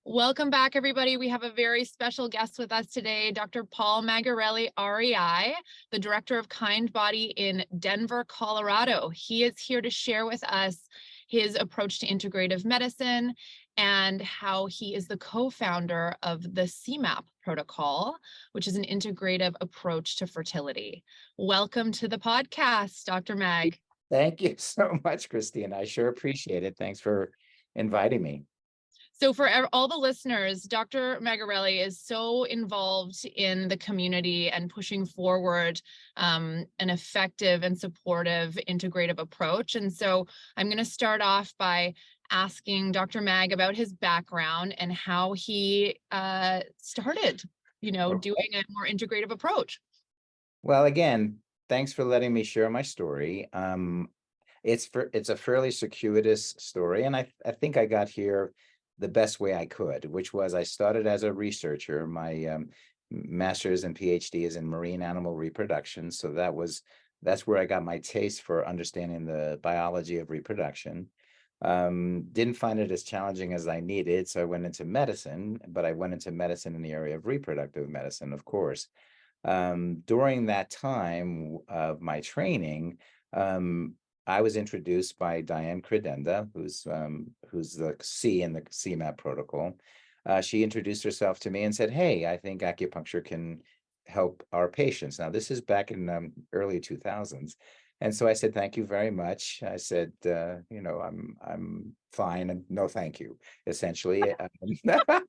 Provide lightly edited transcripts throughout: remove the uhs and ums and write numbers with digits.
Welcome back, everybody. We have a very special guest with us today, Dr. Paul Magarelli, REI, the director of Kindbody in Denver, Colorado. He is here to share with us his approach to integrative medicine and how he is the co-founder of the CMAP protocol, which is an integrative approach to fertility. Welcome to the podcast, Dr. Mag. Thank you so much, Christine. I sure appreciate it. Thanks for inviting me. So for all the listeners, Dr. Magarelli is so involved in the community and pushing forward an effective and supportive integrative approach. And so I'm going to start off by asking Dr. Mag about his background and how he started, doing a more integrative approach. Well, again, thanks for letting me share my story. It's a fairly circuitous story, and I think I got here the best way I could, which was I started as a researcher. My master's and PhD is in marine animal reproduction, so that's where I got my taste for understanding the biology of reproduction. Didn't find it as challenging as I needed, so I went into medicine, but I went into medicine in the area of reproductive medicine, of course. During that time of my training, I was introduced by Dianne Cridennda, who's the C in the CMAP protocol. She introduced herself to me and said, "Hey, I think acupuncture can help our patients." Now, this is back in early 2000s. And so I said, "Thank you very much." I said, I'm fine, and no, thank you. Essentially, at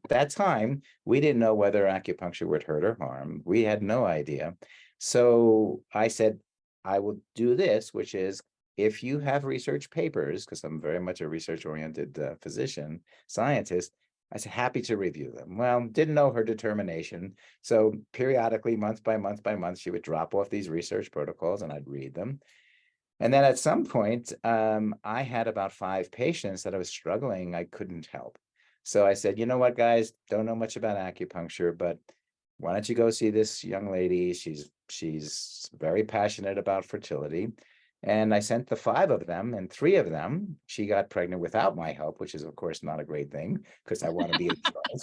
that time, we didn't know whether acupuncture would hurt or harm. We had no idea. So I said, I will do this, which is, if you have research papers, because I'm very much a research-oriented physician, scientist, I said, happy to review them. Well, didn't know her determination. So periodically, month by month, she would drop off these research protocols and I'd read them. And then at some point, I had about 5 patients that I was struggling. I couldn't help. So I said, you know what, guys, don't know much about acupuncture, but why don't you go see this young lady? She's very passionate about fertility. And I sent the 5 of them, and 3 of them, she got pregnant without my help, which is, of course, not a great thing because I want to be in charge.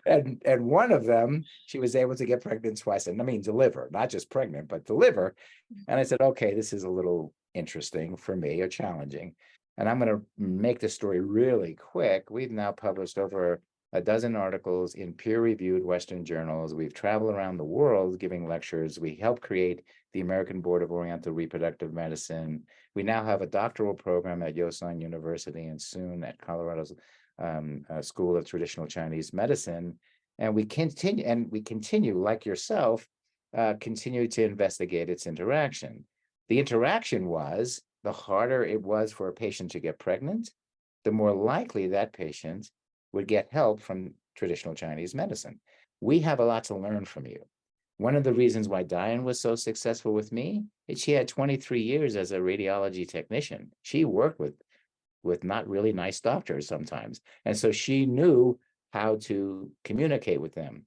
And one of them, she was able to get pregnant twice, and I mean deliver, not just pregnant, but deliver. And I said, okay, this is a little interesting for me, or challenging. And I'm going to make the story really quick. We've now published over a dozen articles in peer-reviewed Western journals. We've traveled around the world giving lectures. We helped create the American Board of Oriental Reproductive Medicine. We now have a doctoral program at Yosan University and soon at Colorado's School of Traditional Chinese Medicine. And we continue, like yourself, continue to investigate its interaction. The interaction was, the harder it was for a patient to get pregnant, the more likely that patient would get help from traditional Chinese medicine. We have a lot to learn from you. One of the reasons why Dianne was so successful with me is she had 23 years as a radiology technician. She worked with not really nice doctors sometimes. And so she knew how to communicate with them.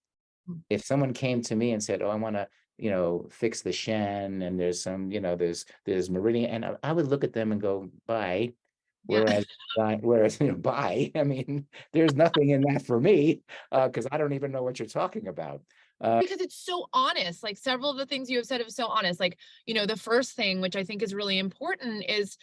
If someone came to me and said, oh, I want to, fix the Shen, and there's some, there's meridian, and I would look at them and go, bye. Whereas, bye. I mean, there's nothing in that for me because I don't even know what you're talking about. Because it's so honest. Like several of the things you have said are so honest. Like, the first thing, which I think is really important, is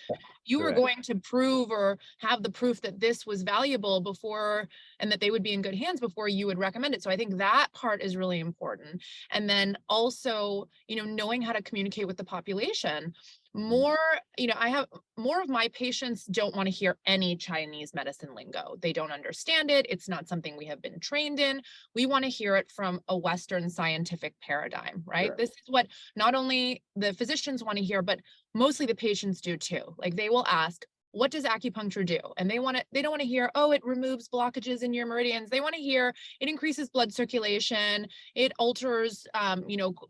you were going to prove or have the proof that this was valuable before, and that they would be in good hands before you would recommend it. So I think that part is really important. And then also, knowing how to communicate with the population. I have more of my patients don't want to hear any Chinese medicine lingo. They don't understand it. It's not something we have been trained in. We want to hear it from a Western scientific paradigm, right? Sure. This is what not only the physicians want to hear, but mostly the patients do too. Like they will ask, what does acupuncture do? And they don't want to hear, oh, it removes blockages in your meridians. They want to hear it increases blood circulation, it alters,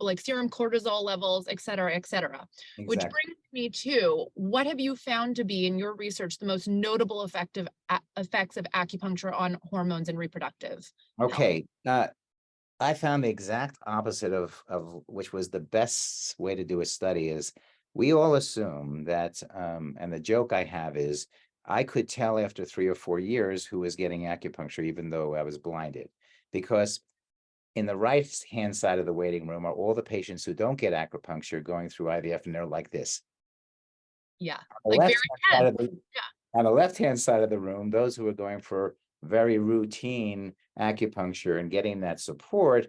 like serum cortisol levels, et cetera, et cetera. Exactly. Which brings me to, what have you found to be in your research the most notable effects of acupuncture on hormones and reproductive health? Okay. I found the exact opposite of which was the best way to do a study is, we all assume that, and the joke I have is, I could tell after 3 or 4 years who was getting acupuncture, even though I was blinded, because in the right-hand side of the waiting room are all the patients who don't get acupuncture going through IVF, and they're like this. Yeah. On the Like very left-hand side tense. of the Yeah. on the left-hand side of the room, those who are going for very routine acupuncture and getting that support,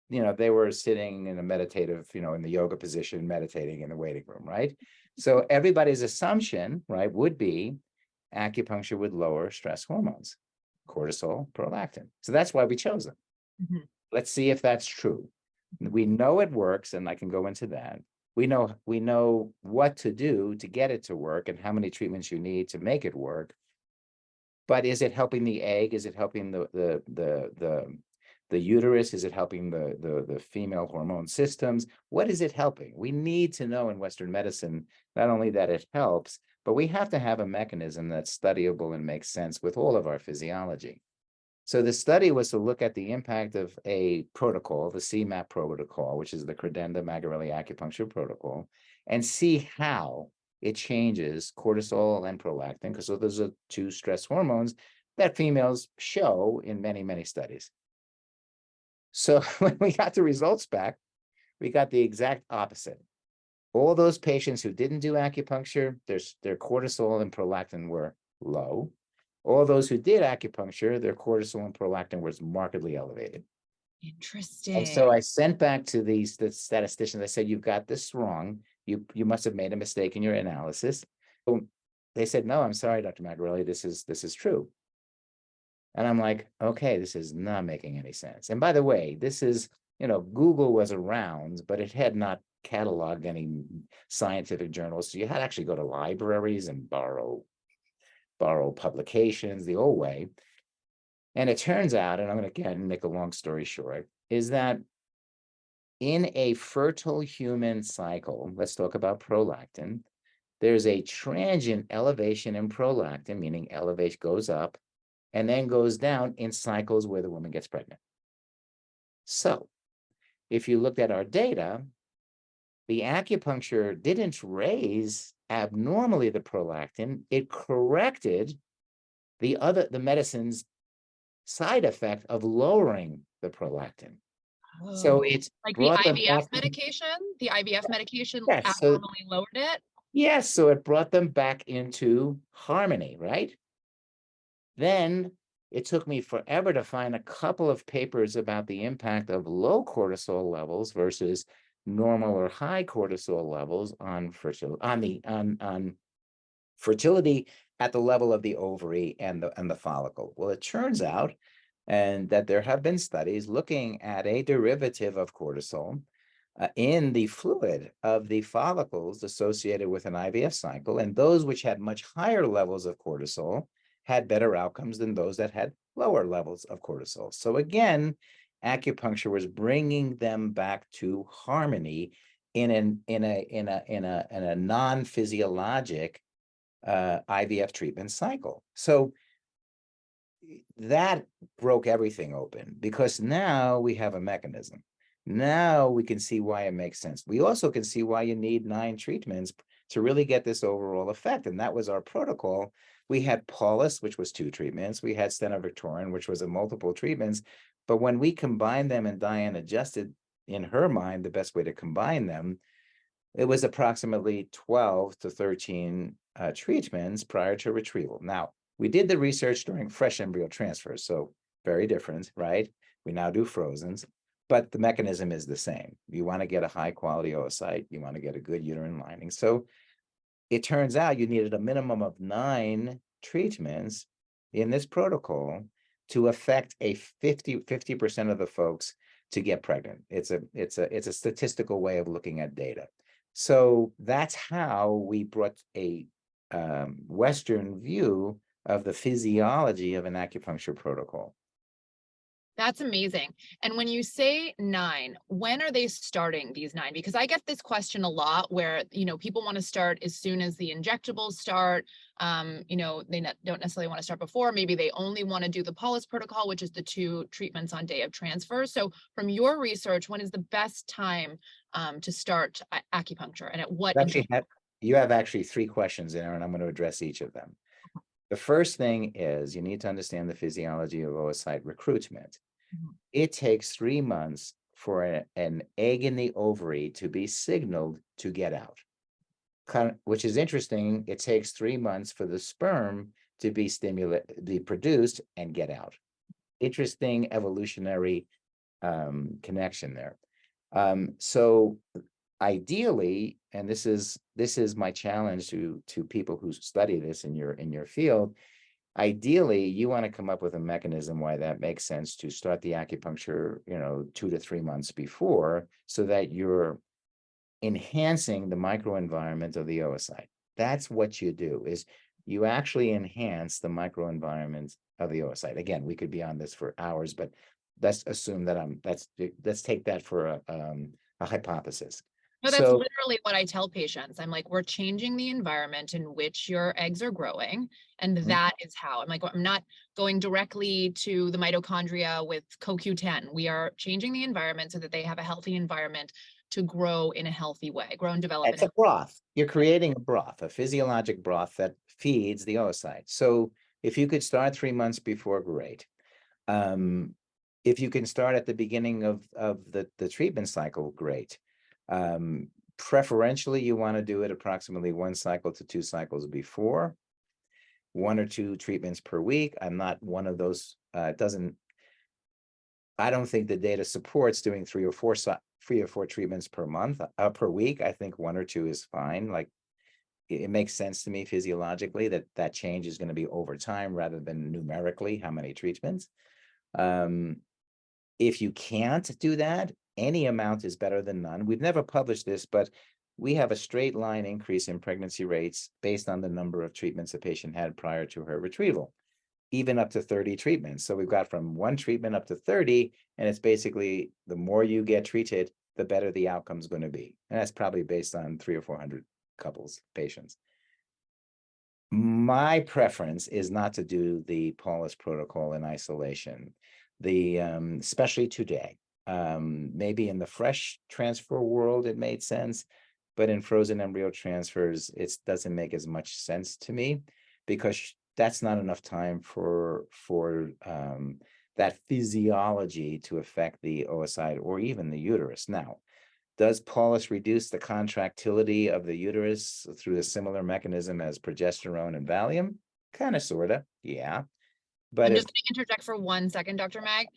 they were sitting in a meditative, in the yoga position, meditating in the waiting room, right? So everybody's assumption, right, would be acupuncture would lower stress hormones, cortisol, prolactin. So that's why we chose them. Mhm. Let's see if that's true. We know it works, and I can go into that. We know what to do to get it to work and how many treatments you need to make it work. But is it helping the egg? Is it helping the uterus? Is it helping the female hormone systems? What is it helping? We need to know in Western medicine, not only that it helps, but we have to have a mechanism that's studyable and makes sense with all of our physiology. So the study was to look at the impact of a protocol, the CMAP protocol, which is the Cridennda Magarelli acupuncture protocol, and see how it changes cortisol and prolactin, because those are two stress hormones that females show in many, many studies. So when we got the results back, we got the exact opposite. All those patients who didn't do acupuncture, their cortisol and prolactin were low. All those who did acupuncture, their cortisol and prolactin was markedly elevated. And so Interesting. I sent back to the statisticians. I said, "You've got this wrong. You must have made a mistake in your analysis." So they said, "No, I'm sorry, Dr. Magarelli, this is true." And I'm like, okay, this is not making any sense. And by the way, this is, Google was around, but it had not cataloged any scientific journals. So you had to actually go to libraries and borrow publications the old way. And it turns out, and I'm going to again make a long story short, is that in a fertile human cycle, let's talk about prolactin, there's a transient elevation in prolactin, meaning elevation goes up and then goes down in cycles where the woman gets pregnant. So if you looked at our data, the acupuncture didn't raise abnormally the prolactin, it corrected the medicine's side effect of lowering the prolactin. So Oh, it's like the brought them back. The IVF medication Yes, so abnormally lowered it. yes, so it brought them back into harmony, right? Then it took me forever to find a couple of papers about the impact of low cortisol levels versus normal or high cortisol levels on fertility at the level of the ovary and the follicle. Well, it turns out and that there have been studies looking at a derivative of cortisol in the fluid of the follicles associated with an IVF cycle, and those which had much higher levels of cortisol had better outcomes than those that had lower levels of cortisol. So again, acupuncture was bringing them back to harmony in a non-physiologic IVF treatment cycle. So that broke everything open because now we have a mechanism. Now we can see why it makes sense. We also can see why you need 9 treatments to really get this overall effect. And that was our protocol. We had Paulus, which was 2 treatments. We had Stenavectorin, which was a multiple treatments. But when we combined them and Dianne adjusted in her mind the best way to combine them, it was approximately 12 to 13 treatments prior to retrieval. Now, we did the research during fresh embryo transfers, so very different, right? We now do frozens, but the mechanism is the same. You want to get a high quality oocyte, you want to get a good uterine lining. So it turns out you needed a minimum of 9 treatments in this protocol to affect a 50% of the folks to get pregnant. It's a statistical way of looking at data. So that's how we brought a Western view of the physiology of an acupuncture protocol. That's amazing. And when you say 9, when are they starting these 9? Because I get this question a lot where, people want to start as soon as the injectables start. They don't necessarily want to start before. Maybe they only want to do the Paulus protocol, which is the 2 treatments on day of transfer. So from your research, when is the best time to start acupuncture and at what You have actually 3 questions in there, and I'm going to address each of them. The first thing is you need to understand the physiology of oocyte recruitment. Mhm. It takes 3 months for an egg in the ovary to be signaled to get out. Which is interesting. It takes 3 months for the sperm to be produced and get out. Interesting evolutionary connection there. So ideally, and this is my challenge to people who study this in your field. Ideally, you want to come up with a mechanism why that makes sense to start the acupuncture, 2 to 3 months before, so that you're enhancing the microenvironment of the oocyte. That's what you do, is you actually enhance the microenvironment of the oocyte. Again, we could be on this for hours, but let's assume that let's take that for a hypothesis. No, that's So literally what I tell patients. I'm like, we're changing the environment in which your eggs are growing. And mm, that is how I'm like, I'm not going directly to the mitochondria with CoQ10. We are changing the environment so that they have a healthy environment to grow in a healthy way, grow and develop in it's a a broth. You're creating a broth, a physiologic broth that feeds the oocyte. So if you could start 3 months before, great. Um, if you can start at the beginning of the treatment cycle, great. Um, Preferentially, you want to do it approximately 1 cycle to 2 cycles before, 1 or 2 treatments per week. I'm not one of those. I don't think the data supports doing 3 or 4 treatments per month, per week. I think 1 or 2 is fine. Like it makes sense to me physiologically that change is going to be over time rather than numerically how many treatments. Um, If you can't do that, any amount is better than none. We've never published this, but we have a straight line increase in pregnancy rates based on the number of treatments a patient had prior to her retrieval, even up to 30 treatments. So we've got from 1 treatment up to 30, and it's basically the more you get treated, the better the outcome is going to be. And that's probably based on 300 or 400 couples, patients. My preference is not to do the Paulus protocol in isolation, especially today. Maybe in the fresh transfer world, it made sense, but in frozen embryo transfers, it doesn't make as much sense to me because that's not enough time for that physiology to affect the oocyte or even the uterus. Now, does Paulus reduce the contractility of the uterus through a similar mechanism as progesterone and Valium? Kind of, sort of, yeah. But I'm if just going to interject for 1 second, Dr. Mag.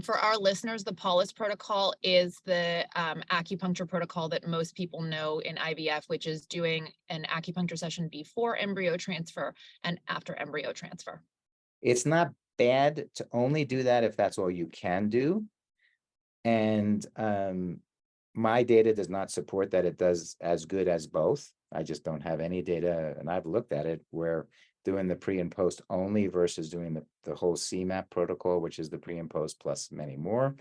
For our listeners, the Paulus protocol is the acupuncture protocol that most people know in IVF, which is doing an acupuncture session before embryo transfer and after embryo transfer. it's not bad to only do that if that's all you can do. And my data does not support that it does as good as both. I just don't have any data, and I've looked at it where doing the pre and post only versus doing the whole CMAP protocol, which is the pre and post plus many more.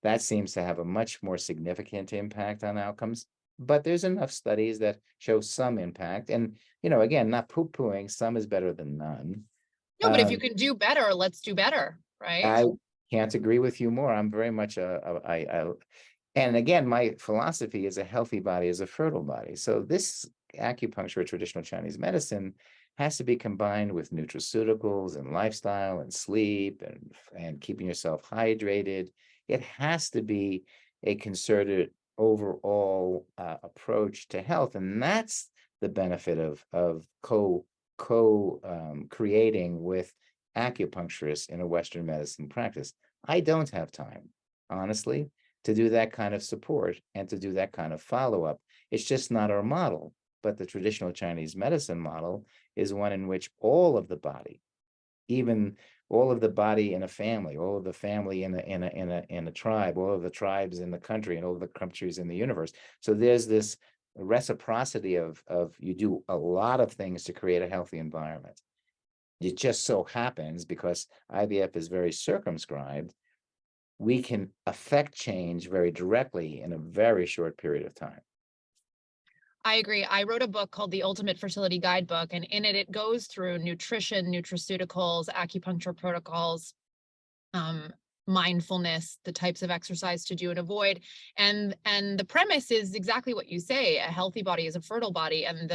That seems to have a much more significant impact on outcomes. But there's enough studies that show some impact. And, again, not poo-pooing, some is better than none. No, but if you Um, can do better, let's do better, right? I can't agree with you more. I'm very much and again, my philosophy is a healthy body is a fertile body. So this acupuncture, traditional Chinese medicine, has to be combined with nutraceuticals and lifestyle and sleep and keeping yourself hydrated. It has to be a concerted overall approach to health, and that's the benefit of creating with acupuncturists in a Western medicine practice. I don't have time, honestly, to do that kind of support and to do that kind of follow-up. It's just not our model. But the traditional Chinese medicine model is one in which all of the body, even all of the body in a family, all of the family in a tribe, all of the tribes in the country, and all of the countries in the universe. So there's this reciprocity of you do a lot of things to create a healthy environment. It just so happens, because IVF is very circumscribed, we can affect change very directly in a very short period of time. I agree. I wrote a book called The Ultimate Fertility Guidebook, and in it, it goes through nutrition, nutraceuticals, acupuncture protocols, mindfulness, the types of exercise to do and avoid. And the premise is exactly what you say. A healthy body is a fertile body. And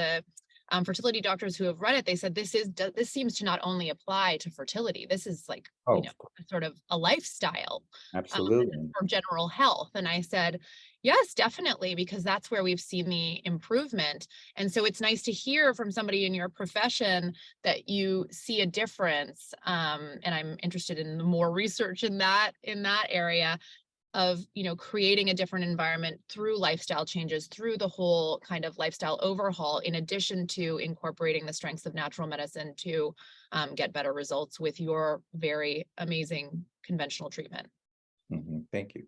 fertility doctors who have read it, they said this seems to not only apply to fertility. This is like, Oh, sort of a lifestyle absolutely. for general health. And I said, yes, definitely, because that's where we've seen the improvement. And so it's nice to hear from somebody in your profession that you see a difference. And I'm interested in more research in that area of, creating a different environment through lifestyle changes, through the whole kind of lifestyle overhaul, in addition to incorporating the strengths of natural medicine to get better results with your very amazing conventional treatment. Thank you.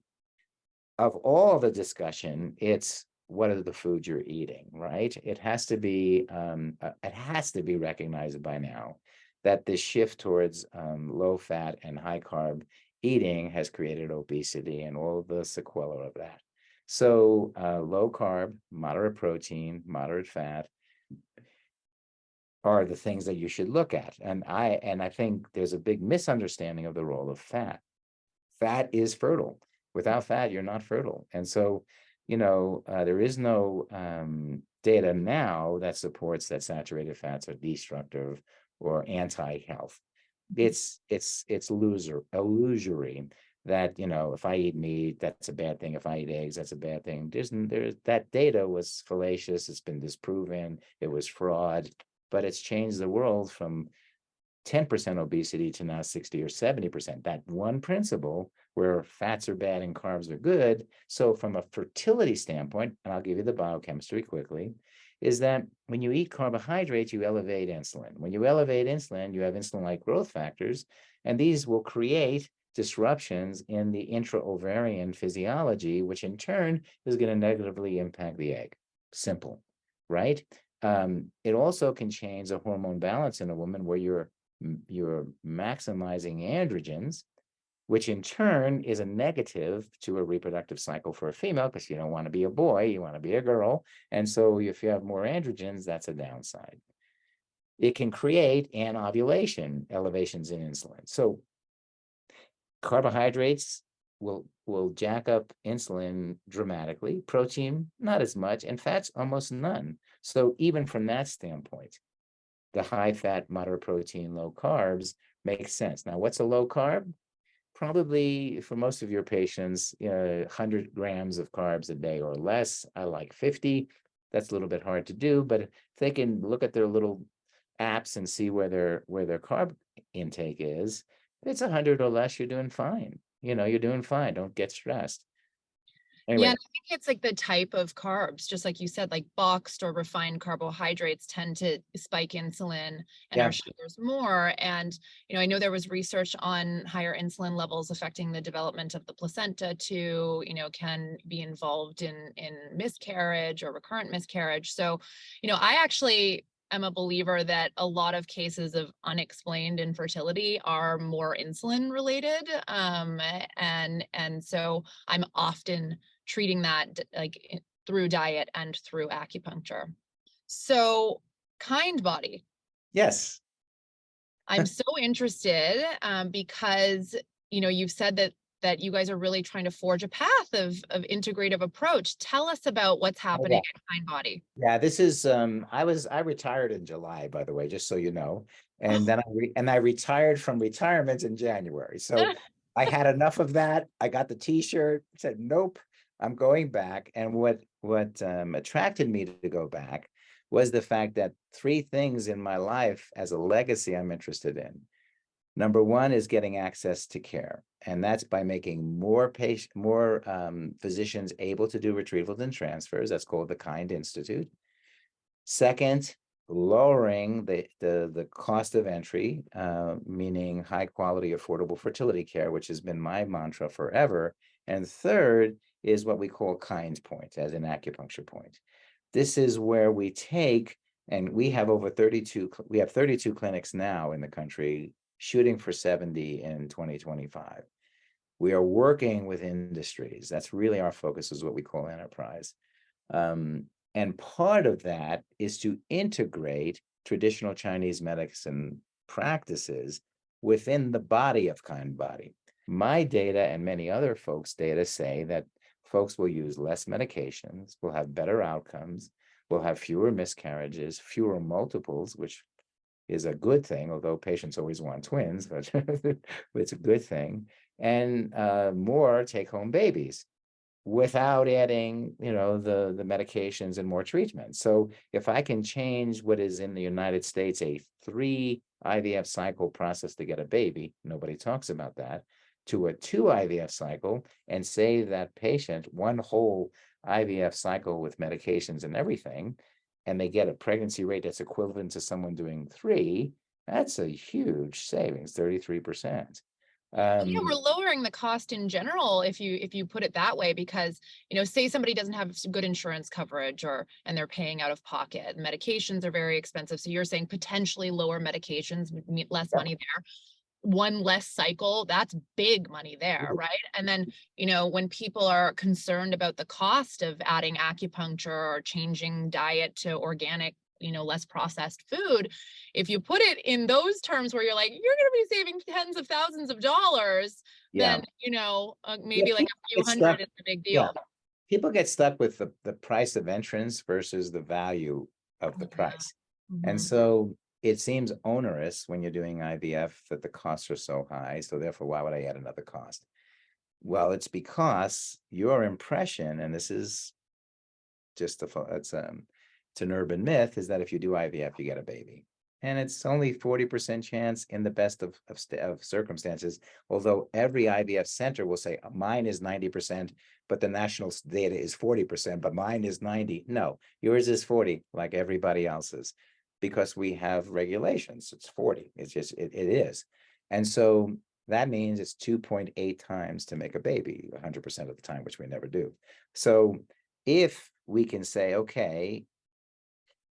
Of all the discussion, it's what are the foods you're eating, right? It has to be recognized by now that the shift towards low fat and high carb eating has created obesity and all the sequelae of that. So low carb, moderate protein, moderate fat are the things that you should look at. And I think there's a big misunderstanding of the role of fat. Fat is fertile. Without fat, you're not fertile. And so, there is no data now that supports that saturated fats are destructive or anti-health. It's illusory that, if I eat meat, that's a bad thing. If I eat eggs, that's a bad thing. That data was fallacious. It's been disproven. It was fraud, but it's changed the world from 10% obesity to now 60 or 70%. That one principle where fats are bad and carbs are good. So from a fertility standpoint, and I'll give you the biochemistry quickly, is that when you eat carbohydrates, you elevate insulin. When you elevate insulin, you have insulin-like growth factors, and these will create disruptions in the intra-ovarian physiology, which in turn is going to negatively impact the egg. Simple, right? It also can change the hormone balance in a woman where you're maximizing androgens, which in turn is a negative to a reproductive cycle for a female, because you don't want to be a boy, you want to be a girl. And so if you have more androgens, that's a downside. It can create anovulation, elevations in insulin. So carbohydrates will jack up insulin dramatically, protein, not as much, and fats, almost none. So even from that standpoint, the high fat, moderate protein, low carbs makes sense. Now, what's a low carb? Probably for most of your patients, 100 grams of carbs a day or less. I like 50. That's a little bit hard to do, but if they can look at their little apps and see where their carb intake is, if it's 100 or less, you're doing fine. You're doing fine. Don't get stressed. Yeah, Anyway, and I think it's like the type of carbs, just like you said, like boxed or refined carbohydrates tend to spike insulin and our yeah, sugars more. And, I know there was research on higher insulin levels affecting the development of the placenta too, can be involved in miscarriage or recurrent miscarriage. So, I actually am a believer that a lot of cases of unexplained infertility are more insulin related. And so I'm often treating that through diet and through acupuncture. So Kindbody, yes. I'm so interested because you've said that you guys are really trying to forge a path of integrative approach. Tell us about what's Oh, happening yeah. at Kindbody. Yeah, this is I retired in July, by the way, just so you know. And then I retired from retirement in January. So I had enough of that. I got the t-shirt, said nope, I'm going back. And what attracted me to go back was the fact that three things in my life as a legacy I'm interested in. Number one is getting access to care, and that's by making more physicians able to do retrievals and transfers. That's called the Kind Institute. Second, lowering the cost of entry, meaning high quality, affordable fertility care, which has been my mantra forever. And third is what we call Kind Point, as an acupuncture point. This is where we take, and we have 32 clinics now in the country, shooting for 70 in 2025. We are working with industries. That's really our focus, is what we call enterprise. And part of that is to integrate traditional Chinese medicine practices within the body of Kindbody. My data and many other folks' data say that folks will use less medications, will have better outcomes, We'll have fewer miscarriages, fewer multiples, which is a good thing, although patients always want twins, but it's a good thing, and more take-home babies without adding, the medications and more treatments. So if I can change what is in the United States a 3 IVF cycle process to get a baby, nobody talks about that, to a 2 IVF cycle and save that patient one whole IVF cycle with medications and everything, and they get a pregnancy rate that's equivalent to someone doing 3, that's a huge savings, 33%. Yeah, we're lowering the cost in general if you put it that way, because say somebody doesn't have good insurance coverage and they're paying out of pocket. Medications are very expensive. So you're saying potentially lower medications, less money there. One less cycle, that's big money there, right? And then, when people are concerned about the cost of adding acupuncture or changing diet to organic, less processed food, if you put it in those terms where you're like, you're going to be saving tens of thousands of dollars, Yeah. then, maybe like a few hundred is a big Yeah. deal. People get stuck with the price of entrance versus the value of the price. And so it seems onerous when you're doing IVF that the costs are so high. So therefore, why would I add another cost? Well, it's because your impression, and this is just it's an urban myth, is that if you do IVF, you get a baby. And it's only 40% chance in the best of circumstances, although every IVF center will say mine is 90%, but the national data is 40%, but mine is 90. No, yours is 40, like everybody else's, because we have regulations. It's 40. It's just, it is. And so that means it's 2.8 times to make a baby 100% of the time, which we never do. So if we can say, okay,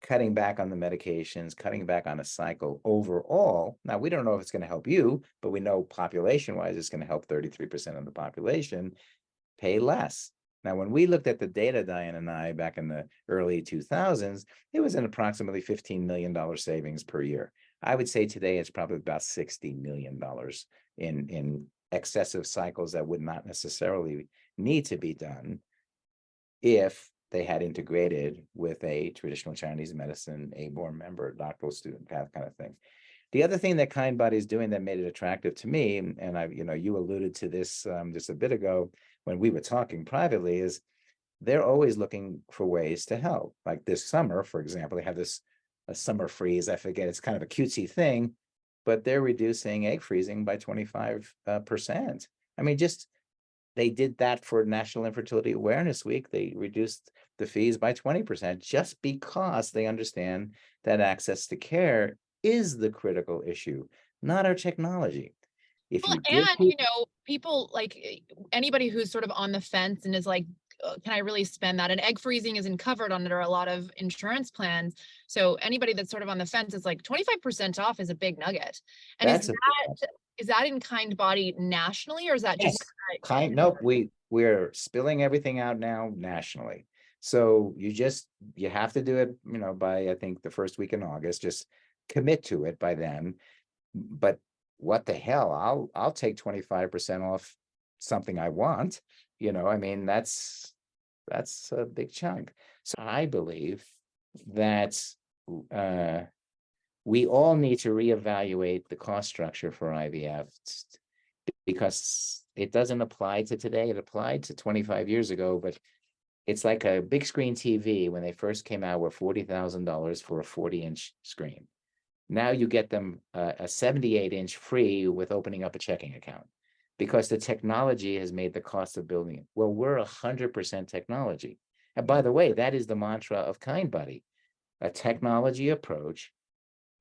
cutting back on the medications, cutting back on a cycle overall. Now, we don't know if it's going to help you, but we know population-wise, it's going to help 33% of the population pay less. Now, when we looked at the data, Dianne and I, back in the early 2000s, it was an approximately $15 million savings per year. I would say today it's probably about $60 million in excessive cycles that would not necessarily need to be done if they had integrated with a traditional Chinese medicine, a board member, doctoral student path kind of thing. The other thing that Kindbody is doing that made it attractive to me, and I, you alluded to this just a bit ago when we were talking privately, is they're always looking for ways to help. Like this summer, for example, they have this a summer freeze. I forget, it's kind of a cutesy thing, but they're reducing egg freezing by 25%. I mean, just they did that for National Infertility Awareness Week. They reduced the fees by 20% just because they understand that access to care is the critical issue, not our technology. If Well, you give and people, people like anybody who's sort of on the fence and is like, can I really spend that? And egg freezing isn't covered under a lot of insurance plans. So anybody that's sort of on the fence is like 25% off is a big nugget. And that's a is that in Kindbody nationally, or is that just yes, nope, we're spilling everything out now nationally. So you have to do it, by I think the first week in August, just commit to it by then. But what the hell, I'll take 25% off something I want, I mean, that's a big chunk. So I believe that we all need to reevaluate the cost structure for IVF because it doesn't apply to today. It applied to 25 years ago, but it's like a big screen TV when they first came out were $40,000 for a 40-inch screen. Now you get them a 78-inch free with opening up a checking account because the technology has made the cost of building it. Well, we're 100% technology. And by the way, that is the mantra of Kindbody, a technology approach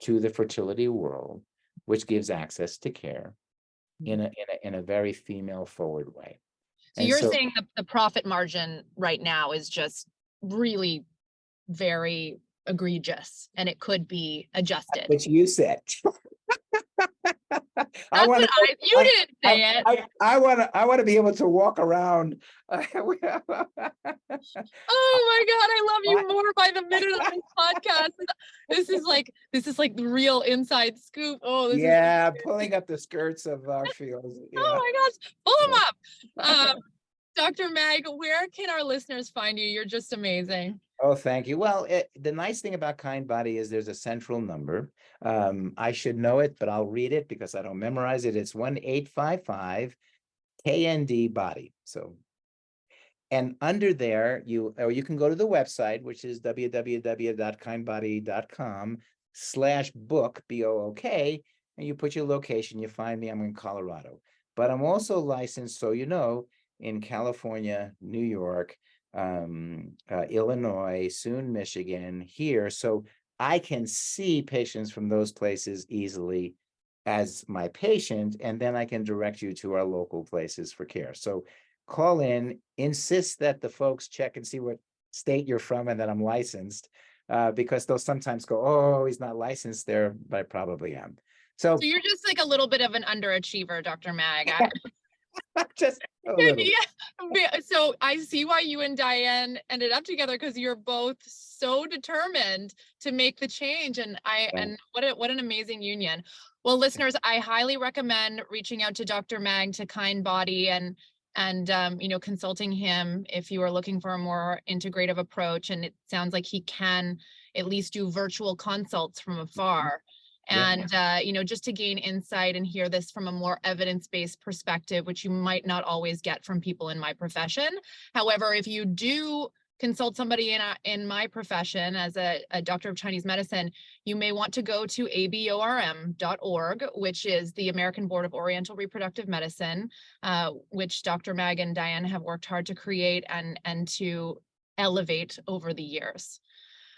to the fertility world, which gives access to care in a very female forward way. So you're saying the profit margin right now is just really very egregious and it could be adjusted. Which you said. You didn't say it. I want to be able to walk around. Oh my God, I love you more by the minute on this podcast. This is like the real inside scoop. Oh, this is pulling up the skirts of our fields. Yeah. Oh my gosh, pull them up. Dr. Mag, where can our listeners find you? You're just amazing. Oh, thank you. Well, the nice thing about Kindbody is there's a central number. I should know it, but I'll read it because I don't memorize it. It's 1-855 KND body. So, and under there, or you can go to the website, which is www.kindbody.com/book, BOOK, and you put your location, you find me, I'm in Colorado. But I'm also licensed, so you know, in California, New York, Illinois, soon Michigan, here. So I can see patients from those places easily as my patient, and then I can direct you to our local places for care. So call in, insist that the folks check and see what state you're from and that I'm licensed, because they'll sometimes go, oh, he's not licensed there, but I probably am. So So you're just like a little bit of an underachiever, Dr. Mag. just a little. So I see why you and Dianne ended up together, because you're both so determined to make the change. And what an amazing union. Well, listeners, I highly recommend reaching out to Dr. Mag, to Kindbody, and consulting him if you are looking for a more integrative approach. And it sounds like he can at least do virtual consults from afar. And, just to gain insight and hear this from a more evidence-based perspective, which you might not always get from people in my profession. However, if you do consult somebody in my profession as a doctor of Chinese medicine, you may want to go to aborm.org, which is the American Board of Oriental Reproductive Medicine, which Dr. Mag and Dianne have worked hard to create and to elevate over the years.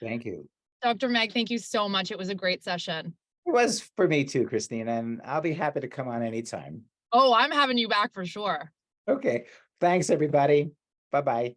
Thank you. Dr. Mag, thank you so much. It was a great session. It was for me too, Christine, and I'll be happy to come on anytime. Oh, I'm having you back for sure. Okay. Thanks, everybody. Bye-bye.